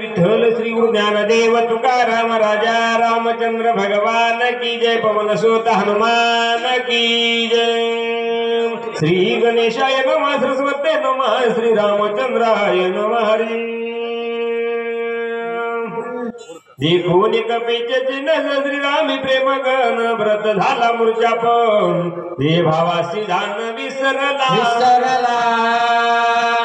विठ्ठल श्री गुरु ज्ञानदेव तुकाराम राजा रामचंद्र भगवान की जय। पवन सुत हनुमान की जय। श्री गणेशाय नमः सरस्वते नमः श्री रामचंद्राय नमः हरी। देखून कपीचे चिन्ह श्रीरामी प्रेम गण व्रत झाला मूर्छा पण हे भावासी धान विसरला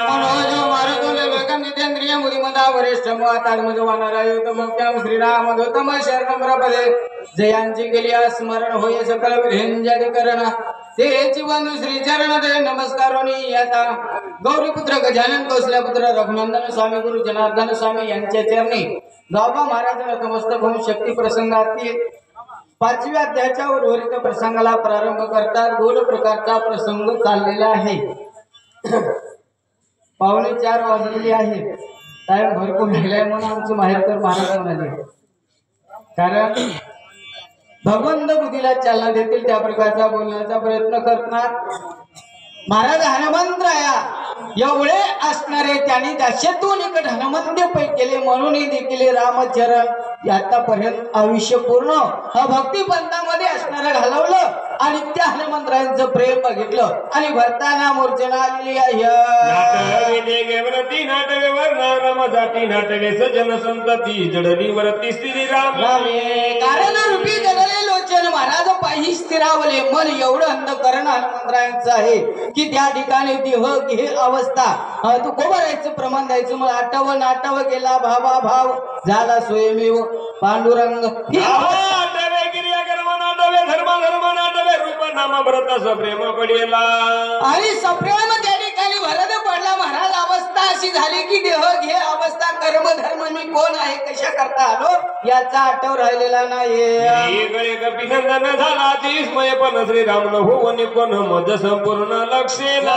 मनोज मारुतुल्य लोकं नितेंद्रिय मुदिमता वरिष्ठ महतात्मज वानरायुतम श्रीराम दूतम शरणं प्रपदे। जयांची गेली स्मरण होय सकल विधिंजन ते जीवन श्री चरण दे नमस्कारोनी आता गौरीपुत्र गजानन कौशल्यापुत्र रघुनंदन स्वामी गुरु जनार्दन स्वामी यांच्या चरणी गावबा महाराज नतमस्तक होऊन शक्ती प्रसंगातील 5व्या अध्यायाच्या उर्वरित प्रसंगाला प्रारंभ करतात। दोन प्रकारचा प्रसंग चाललेला आहे। 3:45 वाजलेली आहे। टाइम भरपूर राहिलाय म्हणून आमचे माहेरकर महाराज म्हणाले, कारण भगवंत बुद्धीला चालना देतील त्या प्रकारचा बोलण्याचा प्रयत्न करतात। महाराज हनुमंतराया एवढे असणारे त्यांनी 900 निकट हनुमंत पै केले म्हणून देखील रामचरण आतापर्यंत आयुष्य पूर्ण हा भक्ती पंथामध्ये असणारं घालवलं आणि त्या हनुमंतरायांचं प्रेम बघितलं आणि भरताना मूर्छना आलेली आहे। नाटवे वर्णामजाती नाटवे सजन संतती जडली वरती श्रीराम कारण रूपी जडले लोचन महाराज पायी स्थिरावले मन एवढं अंधकरण हनुमंतरायांचं आहे की त्या ठिकाणी देह घे अवस्था तू कोबरायचं प्रमाण द्यायचं मला आठव गेला भावा भाव झाला स्वयमेव पांडुरंग प्रेम पडेला आणि सप्रेम त्या ठिकाणी भरत पडला महाराज। अवस्था अशी झाली की देह घे अवस्था कर्म धर्म मी कोण आहे कशा करता आलो याचा आठव राहिलेला नाही। कपिनंदन झाला तिस्मय पण श्रीराम होऊन कोण मज संपूर्ण लक्षेला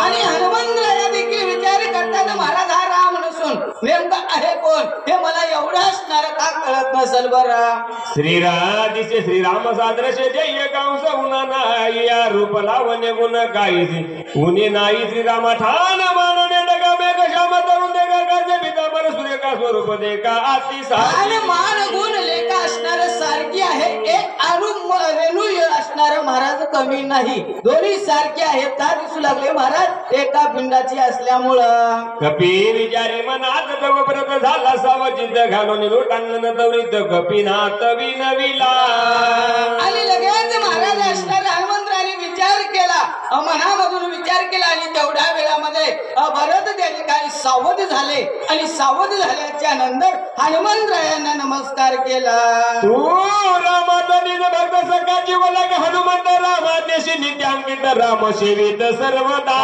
आणि हनुमंतराया देखील विचार करतात महाराज हा राम नसून नेमका आहे कोण हे मला एवढं असणार का कळत नसल बरा। श्रीराधीचे श्रीराम सादृश्य जय कंस उना नाही या रूप लावण्य गुण काही उनी नाही श्रीराम ठाण मानने डगा मेघ श्याम तरुण देगा गाजे पितांबर सूर्यका स्वरूप देका अति आणि मान गुण लेखा असणार सारखी आहे। एक अणु रेणू असणार महाराज कमी नाही दोन्ही सारखे आहेत का दिसू लागले महाराज एका पिंडाची असल्यामुळं। कपी विचारी मनात तवव्रत झाला सावचित घालून लोटांगण तवरीत कपिनाथ विनविला आणि लगेच महाराज असणार हनुमंतराने विचार केला मनामधून विचार केला आणि तेवढ्या वेळामध्ये भरत त्या ठिकाणी सावध झाले आणि सावध झाल्याच्या नंतर हनुमंतरायांना नमस्कार केला। तू रामाचा निज भक्त सकाळची वलग हनुमंत रामादेशी नित्यांकित राम सेवित सर्वदा।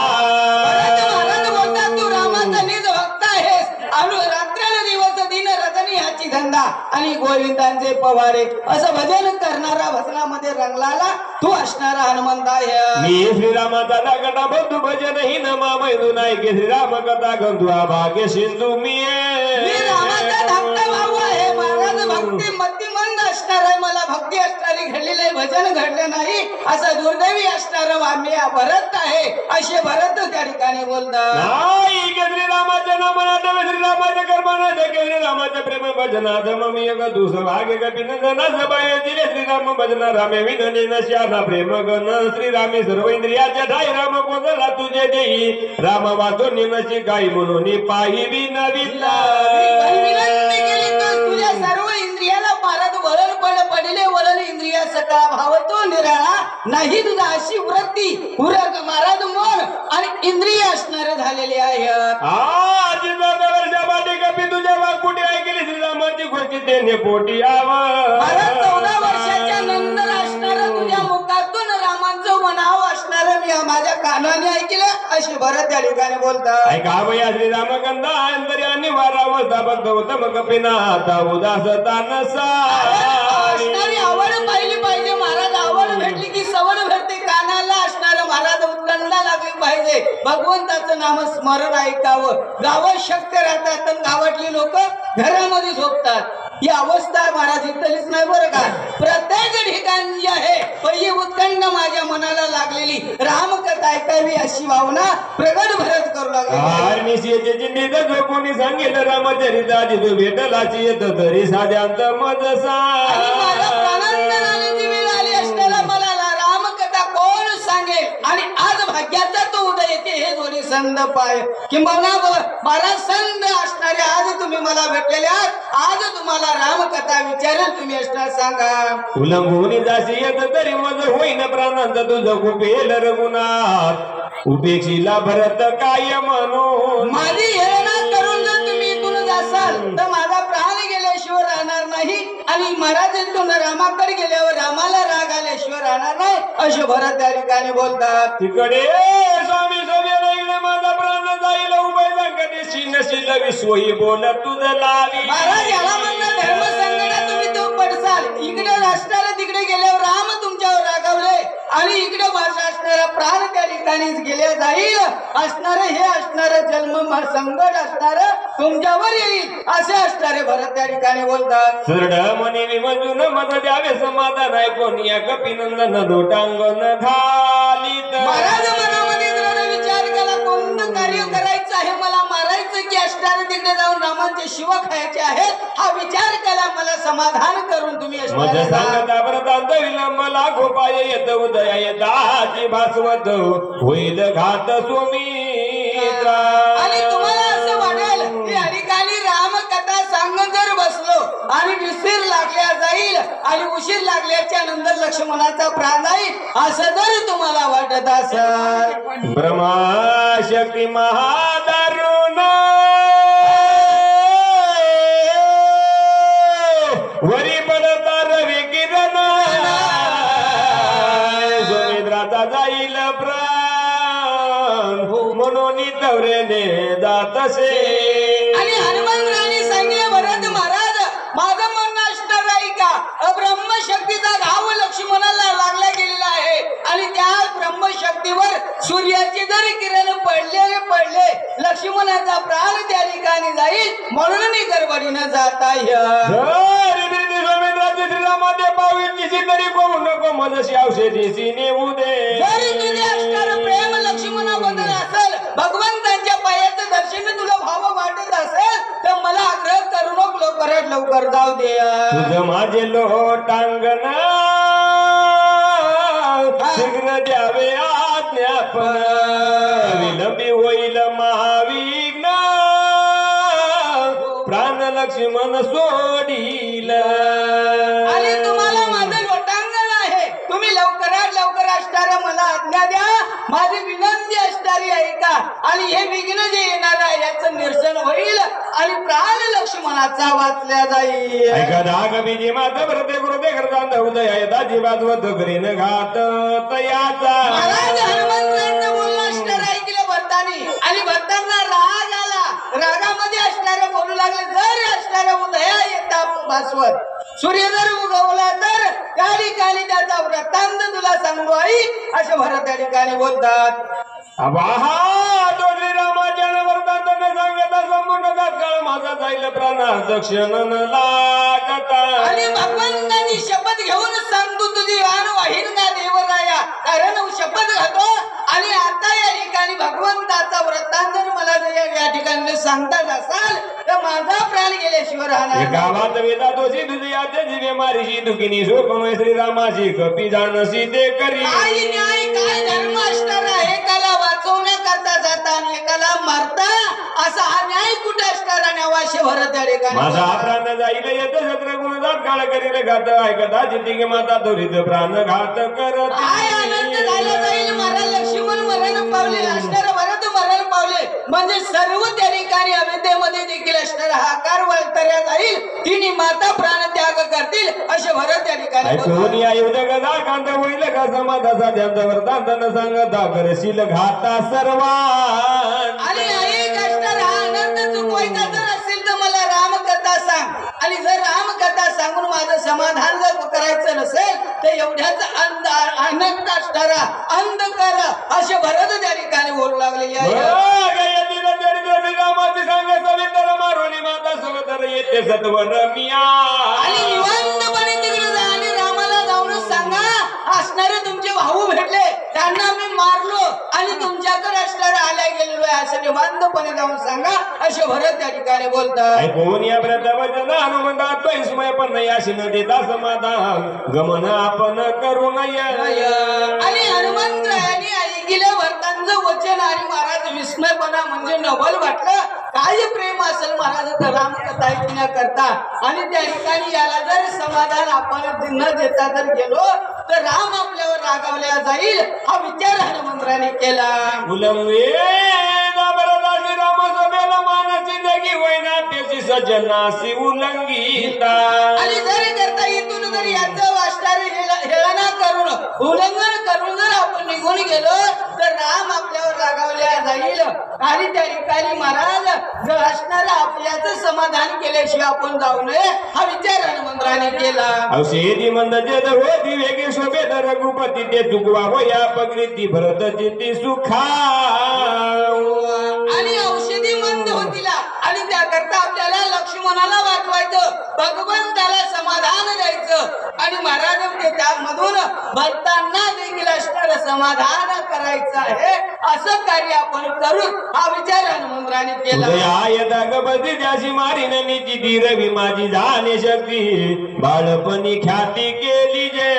महाराज बोलतात तू रामाचा निज भक्त आहेस आणि रात्रदिवस दिन रजनी ह्याची धंदा आणि गोविंदांचे पवारे असं भजन करणारा भजनामध्ये रंगलाला तू असणारा हनुमंत आहे। मी श्रीरामाचा दागटा बंधू भजन ही नमा मैदू नाही की श्रीराम कथा गंधुआ भाग्य सिंधू मी रामाचा धाकटा भाऊ आहे। महाराज भक्ती मतिमंद असणार आहे मला भक्ती असणारी घडलेले भजन घडले नाही असं दुर्दैवी असणार आम्ही भरत आहे असे भरत त्या ठिकाणी बोलतात। नाही की श्रीरामाच्या नामात श्रीरामाच्या कर्मानाथ के श्रीरामाच्या प्रेम भजनाथ मम एक दुसर भाग्य कपिनंदनास बाय दिले श्रीराम भजना रामे विनने नश्याना प्रेम गण श्रीरामी सर्व इंद्रियाच्या ठाई राम कोदला तुझे देई राम वाचून नशी काही म्हणून पायी विनविला विनंती केली तर तुझ्या सर्व इंद्रियाला महाराज वळण पडले वळण इंद्रिया सकाळ भावतो निराळा नाही तुझा अशी वृत्ती उरक महाराज मन आणि इंद्रिय असणार झालेले आहेत। आज वर्षापाठी कपी तुझ्या वाकुटी ऐकली श्रीरामाची गोष्टी त्याने पोटी महाराज 14 वर्षाच्या नंतर असणार तुझ्या मुखातून रामांचं म्हणावं असणार मी माझ्या कानाने ऐकलं अशी भरत त्या ठिकाणी बोलतात। ऐका भया श्रीराम गंधा अंतर्यानी वारावस्था भक्त उत्तम कपिनाथ उदासता नसा आवड पाहिली पाहिजे महाराज। आवड भेटली की सवड भेटते कानाला असणार महाराज उत्कंठा लागली पाहिजे भगवंताचं नाम स्मरण ऐकावं। गावात शक्य राहतात गावातली लोक घरामध्ये झोपतात ही अवस्था महाराज इथलीच नाही बरं का, प्रत्येक ठिकाणी जी आहे पहिली उत्कंठ माझ्या मनाला लागलेली रामकथा ऐकावी अशी भावना प्रगट भरत करू लागली. कोणी सांगितलं रामचरित आधी तू भेटलाची येत तरी साध्यांत मज माझ्या प्राणांतराने जी वेळ आली असताना मला रामकथा कोण सांगेल, आणि आज भाग्याचा तो उदय येते हे जोडी संद पाय किंबहुना महाराज संद असणारे आज तुम्ही मला भेटलेले आहात. आज तुम्हाला रामकथा विचारेल तुम्ही असणार सांगा. उलंबून जाशी येत तरी मज होईन प्राणांत तुझं कुपेल रघुनाथ उपेक्षीला भरत काय म्हणून. माझी हेळना करून जर तुम्ही इथून जासाल तर माझा प्राण गेल्याशिवाय राहणार नाही, आणि महाराज इथून रामाकडे गेल्यावर रामाला राग आल्याशिवाय राहणार नाही असे भरत त्या ठिकाणी बोलतात. तिकडे स्वामी स्वामी माझा प्राण जाईल उभय संकटेशी नशील विश्वही बोल तुझं लावी. महाराज याला म्हणणं धर्म संकटात तुम्ही तो पडसाल. इकडे असणारा तिकडे गेल्यावर राम तुमच्यावर रागावले, आणि इकडे माझा असणारा प्राण त्या ठिकाणीच गेल्या जाईल. असणारे हे असणारं जन्म संकट असणार तुमच्यावर येईल असे असणारे भरत त्या ठिकाणी बोलतात. सरड मनी विमजून मज द्यावे समाधान आहे कोणी कपिनंदन लोटांगण घालीत. महाराज मनामध्ये दृढ विचार केला कोणतं कार्य करायचं आहे, मला मारायचं की असणारे तिकडे जाऊन रामांचे शिव खायचे आहेत, हा विचार केला. मला समाधान करून तुम्ही मज सांगता व्रतांत विलंब लागो पाय येत उदया येताची भासवत होईल घात सुमित्रा. आणि तुम्हाला असं वाटेल की हरिकाली रामकथा सांगून जर बसलो आणि विशीर लागल्या जाईल आणि उशीर लागल्याच्या नंतर लक्ष्मणाचा प्राण जाईल असं जर तुम्हाला वाटत असेल. ब्रह्माशक्ती महादारुण वरी पडता रवी किरण सुमित्राचा जाईल प्राण म्हणून तवरेने जातसे. आणि हनुमंतराणी सांगितले भरत महाराज माझं म्हणणं असणार आहे का, ब्रह्मशक्तीचा घाव लक्ष्मणाला लागला गेलेला आहे, आणि त्या ब्रह्मशक्तीवर सूर्याचे जरी किरण पडले लक्ष्मणाचा प्राण त्या ठिकाणी जाईल म्हणून मी गडबडीनं जात आहे. श्रीरामाते पाऊलची तरी कोण नको मजशी औषधीची नेऊ दे. जरी तुझे असणारं प्रेम लक्ष्मणाबद्दल असेल, भगवंतांच्या पायाचं दर्शन तुला भाव वाटत असेल तर मला आग्रह करू नको, लवकरात लवकर जाऊ दे. तुझं माझे लोटांगण शीघ्र द्यावे आज्ञापन विलंबी होईल महाविघ्न प्राण लक्ष्मण सोडील. आणि तुम्हाला माझं लोटांगण आहे, तुम्ही लवकरात लवकर असणारा मला आज्ञा द्या. माझी विनंती असणारी आहे का, आणि हे विघ्न जे येणार आहे याचं निरसन होईल आणि प्राण लक्ष्मणाचा वाचल्या जाईल. ऐका दागबीजी माता भरते गुरुदे करता उदय दाजी बाजवत करीन घात तयाचा. महाराज हनुमंतांचं बोलणं असणार ऐकलं भरतानी, आणि भरतांना राग आला. रागामध्ये असणारं बोलू लागले जर असणारं उदया येता भास्वत सूर्य जर उगवला तर त्या ठिकाणी त्याचा वृत्तांत तुला सांगू आई असे भरत त्या ठिकाणी बोलतात. अबाहा तो श्रीरामाच्या वरदान सांगता संपूर्ण काळ माझा जाईल प्राणार्थ क्षण न लागता. आणि भगवंतांनी शपथ घेऊन सांगतो तुझी वाण वाहीन का देवराया, कारण शपथ घेतो आणि आता या ठिकाणी भगवंताचा वृत्तांत जर मला या ठिकाणी सांगतात असाल तर माझा प्राण गेल्याशिवाय राहणार. गावात वेदा दोषी तुझी आद्य जीवे मारीशी दुखिनी शोकन श्रीरामाची कपी जानसी ते करी. काय न्याय काय धर्म असणार आहे, एकाला वाचवण्याकरता जाता आणि एकाला मारता असा हा न्याय कुठे असणार आणि अवश्य भरत त्या ठिकाणी. माझा प्राण जाईल येत शत्र गुणजात काळ करील घात ऐकता जिद्दी माता त्वरित प्राण घात करत. काय आनंद झाला जाईल महाराज लक्ष्मण मरण पावले, असणार भरत मरण पावले, म्हणजे सर्व त्या ठिकाणी अविद्येमध्ये देखील असणार हाकार वळतऱ्या जाईल, तिने माता प्राण त्याग करतील असे भरत त्या ठिकाणी. कोणी आयुध गदा कांत होईल का समाधाचा त्यांचा वरदान न सांगता करशील घाता सर्वान. आणि एक असणार हा आनंद चुकवायचा जर असेल तर मला रामकथा सांग, आणि जर रामकथा सांगून माझं समाधान जर करायचं नसेल तर एवढ्याच आनंद असणारा अंधकार असे भरत त्या ठिकाणी बोलू लागलेली आहे. रामाची सांग सवितर मारुली माता सवतर येते ते सत्वर मिया आणि निवांतपणे तिकडे जा आणि रामाला जाऊन सांगा असणारे तुमचे भाऊ भेटले त्यांना मी मारलो आणि तुमच्याकडे असणारे आल्या गेलेलो आहे असं निवांतपणे जाऊन सांगा असे भरत त्या ठिकाणी बोलतात. ऐकून या व्रतवचन हनुमंतात पैसमय पण नाही अशी न देता समाधान गमन आपण करू नये. आणि हनुमंतरायांनी ऐकले भरतांचं वचन आणि महाराज विस्मयपणा म्हणजे नवल वाटलं काय प्रेम असेल महाराजाचं रामकथा ऐकण्याकरता. आणि त्या ठिकाणी याला जर समाधान आपण न देता जर गेलो तर राम आपल्यावर रागावल्या जाईल हा विचार हनुमंतराने केला. उलंगे दाबरदासी राम सभेला मानाची जगी वैना त्याची सज्जनासी उल्लंघिता. आणि जरी करता इथून जर याचं वाचणारे हेळना करून उल्लंघन करून जर आपण निघून गेलो तर राम आपल्यावर रागावल्या जाईल. आणि त्या ठिकाणी महाराज असणार आपल्याचं समाधान केल्याशिवाय आपण जाऊ नये हा विचार हनुमंतराने केला. औषधी मंद जद होती वेगे शोभेत रघुपती ते चुकवा हो या पगरीती भरत चिती सुखा. आणि औषधी मंद होतीला आणि त्याकरता आपल्याला लक्ष्मणाला वाचवायचं भगवंताला समाधान द्यायचं आणि महाराज त्यामधून भक्तांना देखील असणारं समाधान करायचं आहे असं कार्य आपण करू हा विचार हनुमंतराने केला. गपती त्याशी मारीन निची ती रवी माझी जाणे शक्ती बाळपणी ख्याती केली जे.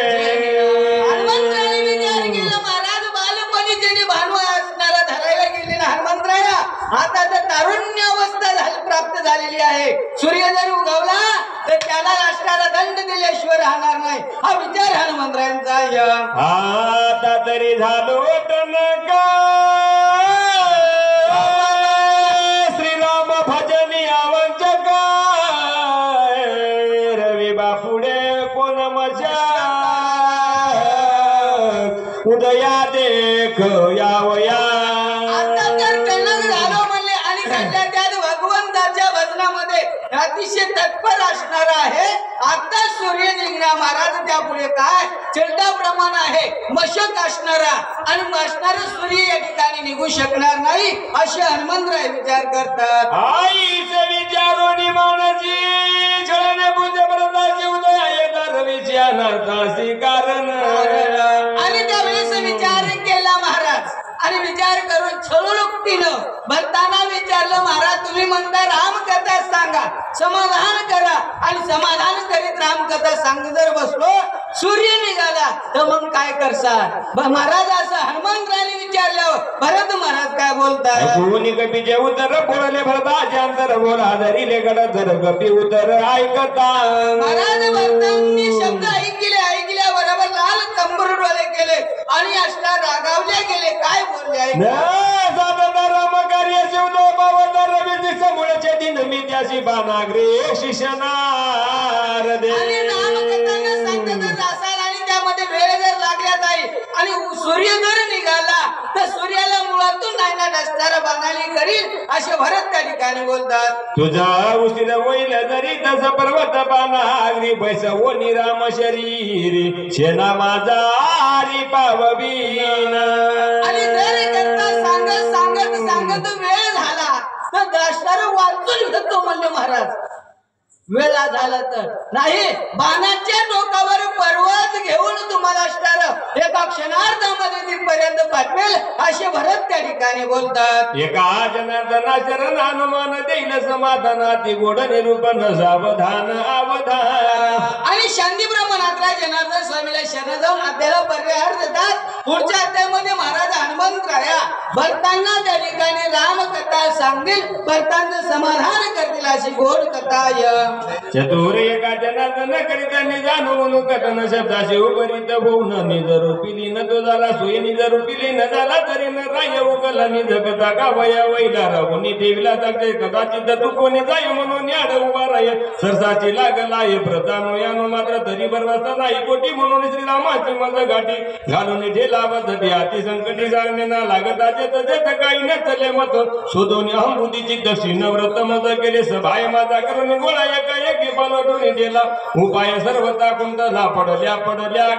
हनुमंतराने विचार केला महाराज बालपणी ज्याने भानू असणारा धरायला गेलेला हनुमंतराया आता तर तारुण्य अवस्था प्राप्त झालेली आहे. सूर्य जर उगवला तर त्याला असणारा दंड दिल्याशिवाय राहणार नाही हा विचार हनुमंतरायांचा. आता तरी झालो टनका श्रीराम भजनी आवंचक रवी बापुडे कोण मजा उदया देख यावया. आता तर टणक झालो म्हणले आणि सध्या त्यात भगवंताच्या भजनामध्ये अतिशय तत्पर असणार आहे. आता सूर्य निघणार महाराज त्यापुढे काय चिलटा प्रमाण आहे मशक असणारा आणि असणारा सूर्य या ठिकाणी निघू शकणार नाही असे हनुमंतराय विचार करतात. आईच विचारोनी मानची छळणे पूज्य प्रताची उदय रवीची अनर्थासी कारण. आणि त्यावेळेस विचार केला महाराज आणि विचार करून छळोलुक्तीनं भक्तांना विचारलं महाराज तुम्ही म्हणता रामकथा सांगा समाधान करा आणि समाधान करीत रामकथा सांग जर बसलो सूर्य निघाला तर मग काय करसाल. महाराज असं हनुमंतराने विचारल्यावर भरत महाराज काय बोलतात. कोणी कपीचे उत्तर बोलले भरताचे अंतर बोला धरिले गड धर कपी उत्तर ऐकता. महाराज भरतांनी शब्द ऐकल्या बरोबर लाल कंबर डोळे केले आणि अशा रागावले गेले काय बोलले राम कार्य शिवतो पावता रवी समूळचे दिन मी त्याशी बानाग्रे शिशनार दे. आणि रामकथांना सांगतात रासायन आणि त्यामध्ये वेळ जर लागल्या जाईल आणि सूर्य जर निघाला तर सूर्याला मुळातून नायनाट असणारा बाणाली करील असे भरत त्या ठिकाणी बोलतात. तुझा उशीर होईल जरी तस पर्वत बानाग्री बैस ओनी राम शरीर शेना माझा आरी पावबीन. आणि जर करता सांगत वेळ झाला तर द्रष्टार वाचून घेतो म्हणले महाराज. वेळा झाला तर नाही बाणाच्या डोकावर पर्वत घेऊन तुम्हाला असणार एका क्षणार्धामध्ये तिथपर्यंत पाठवेल असे भरत त्या ठिकाणी बोलतात. एका जनार्दना शरण हनुमान देईल समाधानाती गोड निरूपण सावधान अवधान. आणि शांतीप्रमाण जनार्दन स्वामीला शरण जाऊन आपल्याला पर्याय देतात. पुढच्या अध्यायामध्ये महाराज हनुमंतराया भक्तांना त्या ठिकाणी रामकथा सांगतील भक्तांचं समाधान करतील अशी गोड कथा. चतुर एका जनार्दन करिता निजान म्हणून कथन शब्दाशी उपरित होऊन निज रूपिली न तो झाला सोयी निज रूपिली न झाला तरी न राय उगला निज कथा गावया वैला राहुनी देवीला जागते कदाचित तू कोणी जाय म्हणून याड उभा राय सरसाची लागलाय प्रतानो यानो मात्र तरी बरवाचा नाही कोटी म्हणून श्रीरामाची मज गाठी घालून ठेला बद्धती अति संकटी जागणे ना लागताचे तजेत काही न चले मत शोधून अहंबुद्धीची दक्षिण व्रत मज केले सभाय माझा करून गोळा एका एकी पलटून दिला उपाय सर्व टाकून तला पडल्या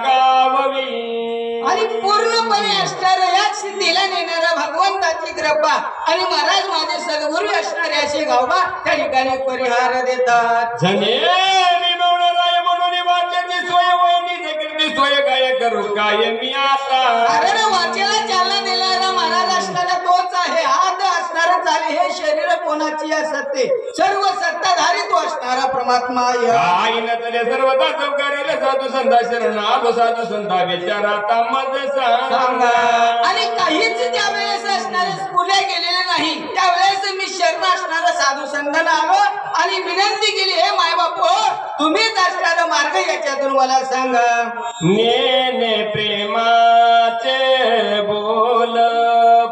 गाववी. आणि पूर्णपणे असणार या सिद्धीला नेणारा भगवंताची कृपा आणि महाराज माझे सद्गुरू असणारे असे गावबा त्या ठिकाणी परिहार देतात. झने मी मौनराय म्हणून वाच्याची सोय वहिनी जगीरची सोय काय करू काय मी आता. कारण वाचेला चालना देणारा महाराज असणारा तोच आहे. हात असणारा चाले हे शरीर कोणाची असते सर्व सत्ताधारी तो असणारा परमात्मा आहे. आई न तले सर्वदा चौकारीला साधू संता शरण आलो साधू संता विचार आता मज सांगा. आणि काहीच त्यावेळेस असणारे पुढे गेलेले नाही. त्यावेळेस मी शरण असणारा साधू संतांना आलो आणि विनंती केली हे माय बापू तुम्हीच असणारा मार्ग याच्यातून मला सांगा. नेने प्रेमाचे बोल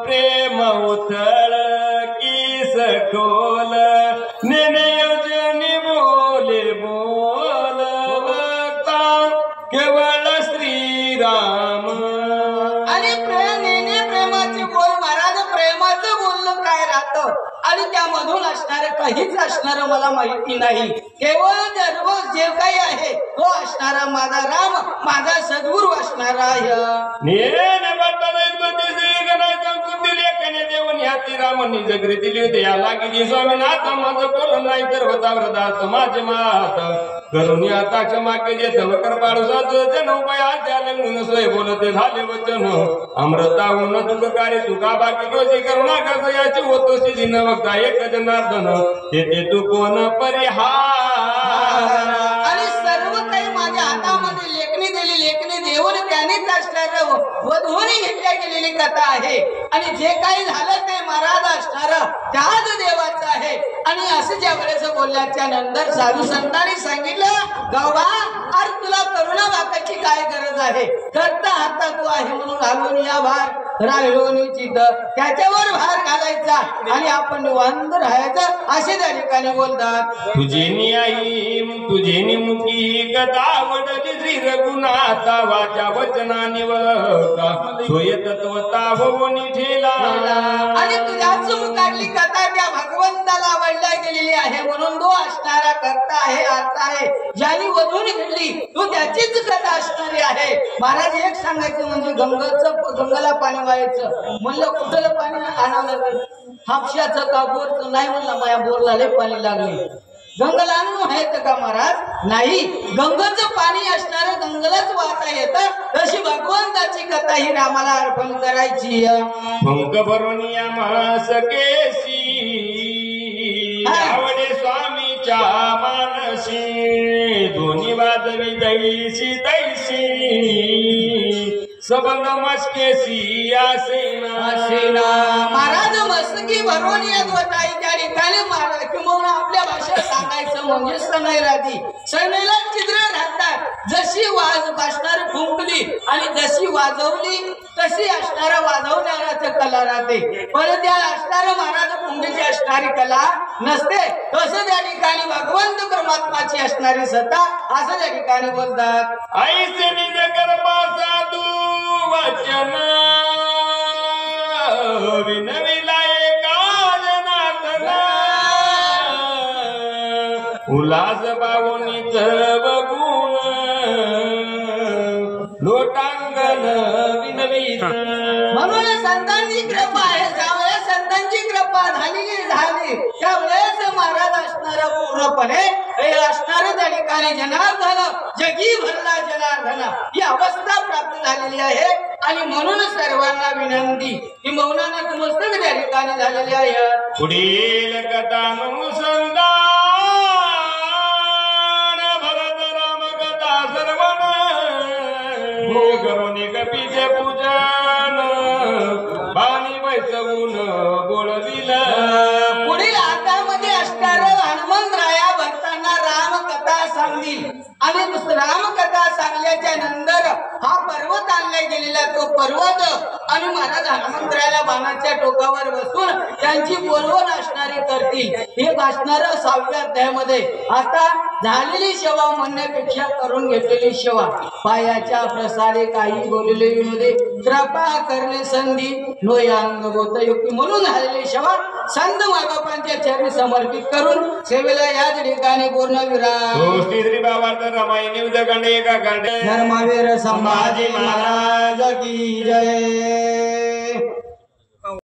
प्रेम उथळ की सखोल नेने योजनी बोले बोल बघता केवळ श्रीराम. आणि नेने प्रेमाचे बोल महाराज प्रेमाचं बोलणं काय राहतं आणि त्यामधून असणार काहीच असणार मला माहिती नाही. केवळ दररोज जे काही आहे तो असणारा माझा राम माझा सद्गुरू असणारा आहे. नेने बदलायत श्री गणाचा कुंडी लेखने देऊन ह्याती रामनी जगरी दिली होती या लागली स्वामीनाथ माझं बोल नाही तर होता वरदास माझे मात करून आता क्षमा केली तवकर पाडू साधू जन उपाया लग्न सोय बोलते झाले वचन अमृताहून तुक कार्य तुका बाकी दोषी करुणा कर्ज याची होतो सिद्धी न बघता एक जनार्दन ते तू कोण परिहार. आणि सर्व काही माझ्या हातामध्ये लेखणी दिली लेखणी देऊन त्यानेच असणार वधूने घेतल्या गेलेली कथा आहे. आणि जे काही झालं ते महाराज असणार त्याच देवाचं आहे. आणि असं ज्या वेळेस बोलल्याच्या नंतर साधू संतांनी सांगितलं गावा अरे तुला करुणा बापाची काय गरज आहे. करता हाता तू आहे म्हणून घालून या भार राहिलो निश्चित त्याच्यावर भार घालायचा आणि आपण निवांत राहायचं असे त्या ठिकाणी बोलतात. तुझे आई तुझे मुखी कथा वडली श्री रघुनाथा वाचा वचना निवता सोय तत्वता होऊन ठेला. आणि तुझ्याच मुखातली कथा त्या भगवंताला आवडल्या गेलेली आहे म्हणून तो असणारा करता आहे आता आहे ज्याने वधून घडली तो त्याचीच कथा असणारी आहे. महाराज एक सांगायचं म्हणजे गंगाला पाणी व्हायचं म्हणलं कुठलं पाणी आणावं लागलं हापशाचं का बोरचं नाही म्हणलं माझ्या बोरला लय पाणी लागले. गंगाला आणून आहेत का महाराज नाही. गंगाचं पाणी असणारं गंगालाच वाहता येतं तशी भगवंताची कथा ही रामाला अर्पण करायची. पंक भरून या मासकेशी आवडे स्वामीच्या मानसी दोन्ही वाजवी दैशी दैशी सबंध मस्केशी आसेना. महाराज मस्तकी भरून येत होता त्या ठिकाणी महाराज किंवा आपल्या भाषेत सांगायचं म्हणजे सनई राहती सनईला चित्र राहतात. जशी भाषणार फुंकली आणि जशी वाजवली तशी असणारा वाजवणाऱ्याचं कला राहते. पण त्या असणारा महाराज फुंकीची असणारी कला नसते. तसं त्या ठिकाणी भगवंत परमात्माची असणारी सत्ता असं त्या ठिकाणी बोलतात. ऐसे निज कर्मा साधू वचन विनविलाय कालनाथना उल्हास पावनीच बघून लोटांगण विनवीत. म्हणून संतांची कृपा आहे. ज्यावेळेस संतांची कृपा झाली त्यावेळेस महाराज असणारा पूर्णपणे असणार त्या ठिकाणी जनार्दन जगी भरला जनार्दन ही अवस्था प्राप्त झालेली आहे. आणि म्हणून सर्वांना विनंती की मौनानं मस्तक त्या ठिकाणी झालेली आहे. पुढील कथानुसंधान भरत राम कथा सर्वन करून कपीचे पूजन पाणी बैसवून बोलविलं. पुढील हातामध्ये असणार हनुमंतराया भक्तांना रामकथा सांगतील आणि रामकथा सांगल्याच्या नंतर हा पर्वत आणला गेलेला तो पर्वत आणि महाराज हनुमंतरायाला बाणाच्या टोकावर बसून त्यांची बोलवण असणारी करतील. हे असणार 6व्या अध्यायामध्ये. आता झालेली सेवा म्हणण्यापेक्षा करून घेतलेली सेवा पायाच्या प्रसारे काही बोलले विनोदे कृपा करणे संधी लोय अंग होत युक्ती म्हणून झालेली सेवा संत मायबापांच्या चरणी समर्पित करून सेवेला याच ठिकाणी पूर्ण विराम. श्री बाबार्थ रामायणी उदकांड एका कांड धर्मवीर संभाजी महाराज की जय.